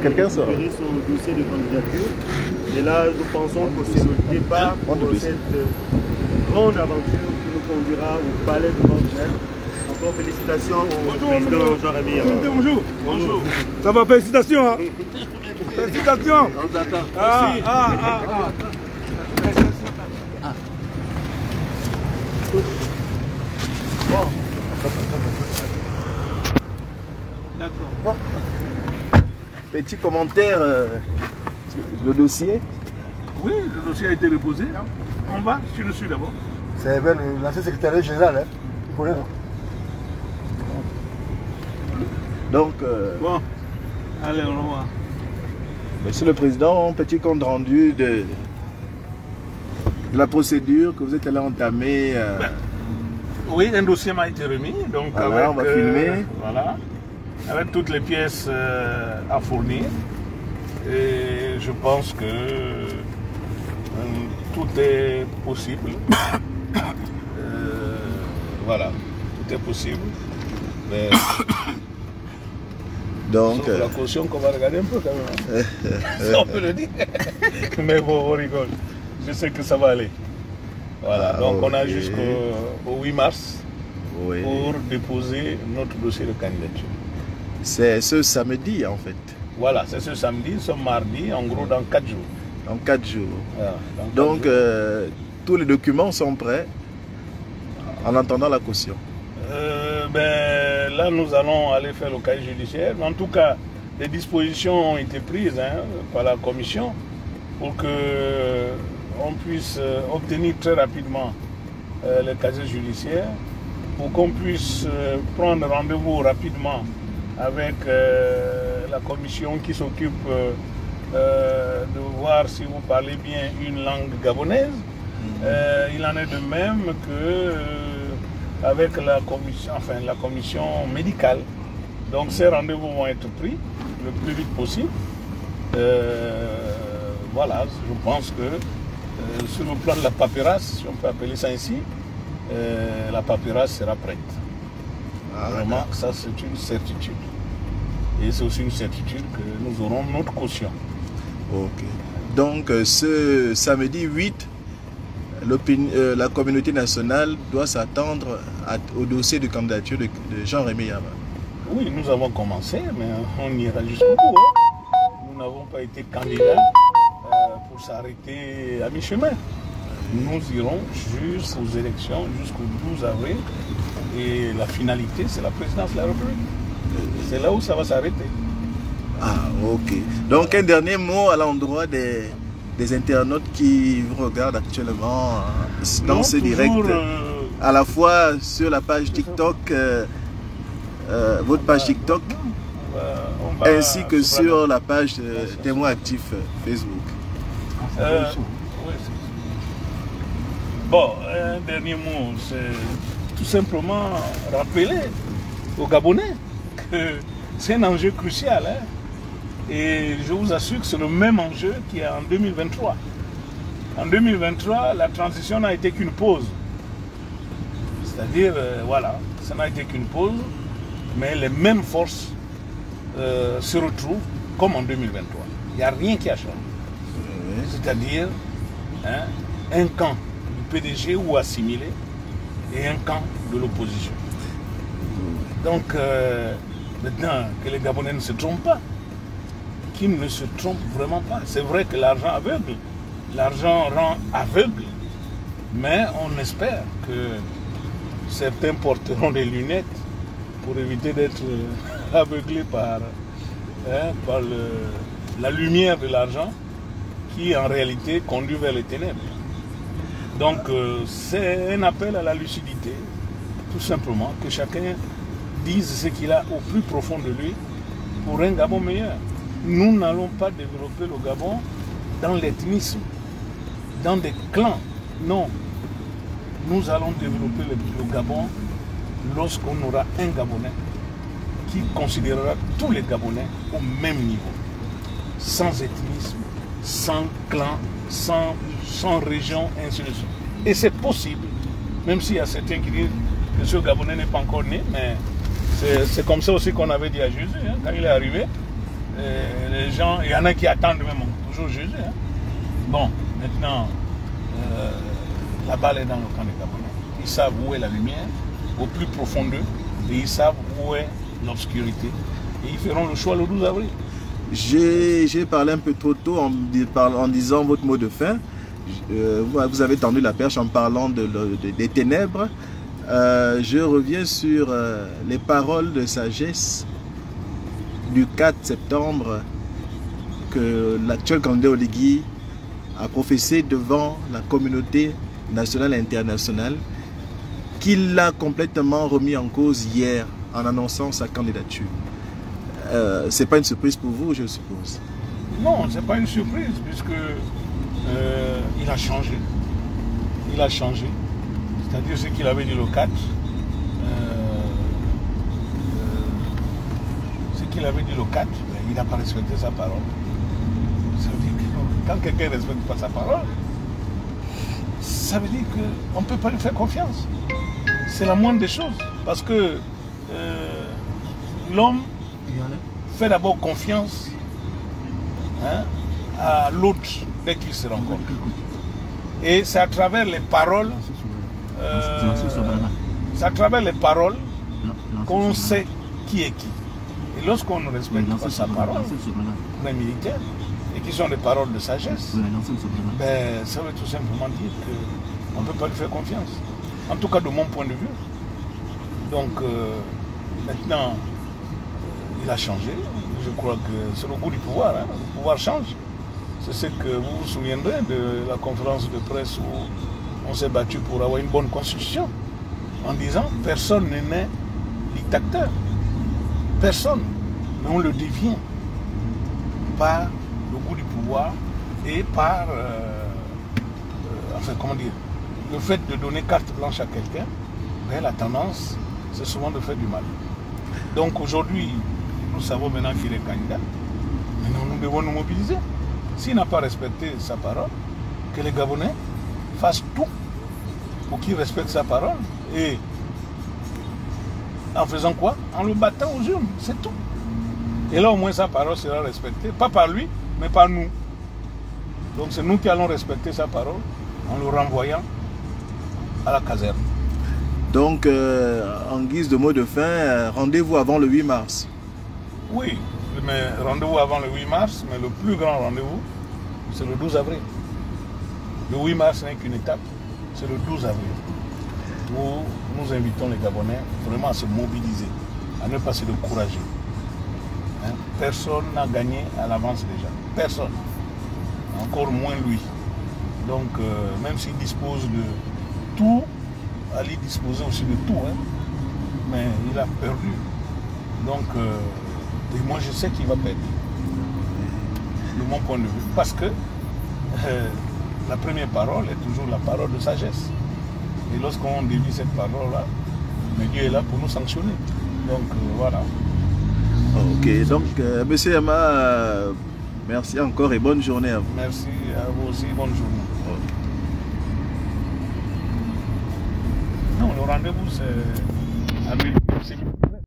Quelqu'un sort. Son dossier de candidature. Et là, nous pensons que c'est le départ pour cette grande aventure qui nous conduira au palais du Mont-Genève. Encore félicitations au président Jean-Rémy. Bonjour. Bonjour. Ça va, félicitations. Hein. Félicitations. On t'attend. Bon. D'accord. Petit commentaire, le dossier. Oui, le dossier a été déposé. Hein. On va sur le dessus d'abord. C'est l'ancien secrétaire général, hein. Il connaît, non? Donc, bon, allez, on va. Monsieur le Président, un petit compte rendu de la procédure que vous êtes allé entamer. Oui, un dossier m'a été remis. Donc voilà, avec, on va filmer. Voilà, avec toutes les pièces à fournir. Et je pense que tout est possible. Voilà, tout est possible. Mais donc, la caution qu'on va regarder un peu quand même. Ça, on peut le dire. Mais bon, on rigole. Je sais que ça va aller. Voilà, donc okay. On a jusqu'au 8 mars oui. Pour déposer notre dossier de candidature. C'est ce samedi en fait. Voilà, c'est ce samedi, ce mardi, en gros dans 4 jours. Dans 4 jours. Voilà, donc, tous les documents sont prêts en attendant la caution. Là, nous allons aller faire le casier judiciaire. En tout cas, les dispositions ont été prises par la commission pour qu'on puisse obtenir très rapidement le casier judiciaire, pour qu'on puisse prendre rendez-vous rapidement avec la commission qui s'occupe de voir si vous parlez bien une langue gabonaise. Il en est de même que avec la commission médicale. Donc ces rendez-vous vont être pris le plus vite possible. Voilà, je pense que sur le plan de la paperasse, si on peut appeler ça ainsi, la paperasse sera prête. Vraiment, ça c'est une certitude. Et c'est aussi une certitude que nous aurons notre caution. Ok. Donc ce samedi 8, la communauté nationale doit s'attendre au dossier de candidature de Jean-Rémy Yama. Oui, nous avons commencé, mais on ira jusqu'au bout. Nous n'avons pas été candidats pour s'arrêter à mi-chemin. Nous irons jusqu'aux élections, jusqu'au 12 avril. Et la finalité, c'est la présidence de la République. C'est là où ça va s'arrêter. Ah, ok. Donc un dernier mot à l'endroit des internautes qui vous regardent actuellement dans ce direct, à la fois sur la page TikTok, votre page TikTok, ainsi que sur la page témoin actif Facebook. Bon, un dernier mot, c'est tout simplement rappeler aux Gabonais que c'est un enjeu crucial. Et je vous assure que c'est le même enjeu qu'il y a en 2023. En 2023, la transition n'a été qu'une pause. C'est-à-dire, voilà, ça n'a été qu'une pause, mais les mêmes forces se retrouvent comme en 2023. Il n'y a rien qui a changé. C'est-à-dire, un camp du PDG ou assimilé et un camp de l'opposition. Donc, maintenant, que les Gabonais ne se trompent pas, qu'ils ne se trompent vraiment pas. C'est vrai que l'argent aveugle, l'argent rend aveugle, mais on espère que certains porteront des lunettes pour éviter d'être aveuglés par la lumière de l'argent qui en réalité conduit vers les ténèbres. Donc c'est un appel à la lucidité, tout simplement, que chacun dise ce qu'il a au plus profond de lui pour un Gabon meilleur. Nous n'allons pas développer le Gabon dans l'ethnisme, dans des clans. Non. Nous allons développer le Gabon lorsqu'on aura un Gabonais qui considérera tous les Gabonais au même niveau. Sans ethnisme, sans clan, sans région, ainsi de suite. Et c'est possible, même s'il y a certains qui disent que ce Gabonais n'est pas encore né, mais c'est comme ça aussi qu'on avait dit à Jésus, hein, quand il est arrivé. Les gens, il y en a qui attendent même toujours Jésus. Hein. Bon, maintenant, la balle est dans le camp des Gabonais. Ils savent où est la lumière, au plus profond d'eux, et ils savent où est l'obscurité. Et ils feront le choix le 12 avril. J'ai parlé un peu trop tôt en disant votre mot de fin. Vous avez tendu la perche en parlant des ténèbres. Je reviens sur les paroles de sagesse du 4 septembre que l'actuel candidat Oligui a professé devant la communauté nationale et internationale, qu'il a complètement remis en cause hier en annonçant sa candidature. C'est pas une surprise pour vous, je suppose? Non, c'est pas une surprise, puisque il a changé. Il a changé. C'est-à-dire ce qu'il avait dit le 4. Ce qu'il avait dit le 4, il n'a pas respecté sa parole. Ça veut dire que quand quelqu'un ne respecte pas sa parole, ça veut dire qu'on ne peut pas lui faire confiance. C'est la moindre des choses. Parce que l'homme fait d'abord confiance, hein, à l'autre dès qu'il se rencontre. Et c'est à travers les paroles, qu'on sait qui est qui. Et lorsqu'on ne respecte pas sa parole, on est militaire, et qui sont des paroles de sagesse, ben, ça veut tout simplement dire qu'on ne peut pas lui faire confiance. En tout cas, de mon point de vue. Donc, maintenant, il a changé. Je crois que c'est le goût du pouvoir. Hein. Le pouvoir change. C'est ce que vous vous souviendrez de la conférence de presse où on s'est battu pour avoir une bonne constitution. En disant, personne n'est né dictateur. Personne. Mais on le devient par le goût du pouvoir et par, enfin, comment dire, le fait de donner carte blanche à quelqu'un. Ben, la tendance, c'est souvent de faire du mal. Donc aujourd'hui, nous savons maintenant qu'il est candidat. Maintenant, nous devons nous mobiliser. S'il n'a pas respecté sa parole, que les Gabonais fassent tout pour qu'il respecte sa parole. Et en faisant quoi? En le battant aux urnes, c'est tout. Et là, au moins, sa parole sera respectée. Pas par lui, mais par nous. Donc c'est nous qui allons respecter sa parole en le renvoyant à la caserne. Donc, en guise de mot de fin, rendez-vous avant le 8 mars. Oui, mais rendez-vous avant le 8 mars, mais le plus grand rendez-vous, c'est le 12 avril. Le 8 mars n'est qu'une étape, c'est le 12 avril. Où nous invitons les Gabonais vraiment à se mobiliser, à ne pas se décourager. Hein? Personne n'a gagné à l'avance déjà. Personne. Encore moins lui. Donc, même s'il dispose de tout, Ali disposait aussi de tout, hein, mais il a perdu. Donc, et moi je sais qu'il va perdre, de mon point de vue, parce que la première parole est toujours la parole de sagesse. Et lorsqu'on dévie cette parole-là, Dieu est là pour nous sanctionner. Donc, voilà. Ok, donc, monsieur Yama, merci encore et bonne journée à vous. Merci à vous aussi, bonne journée. Okay. Non, le rendez-vous, c'est à 1000.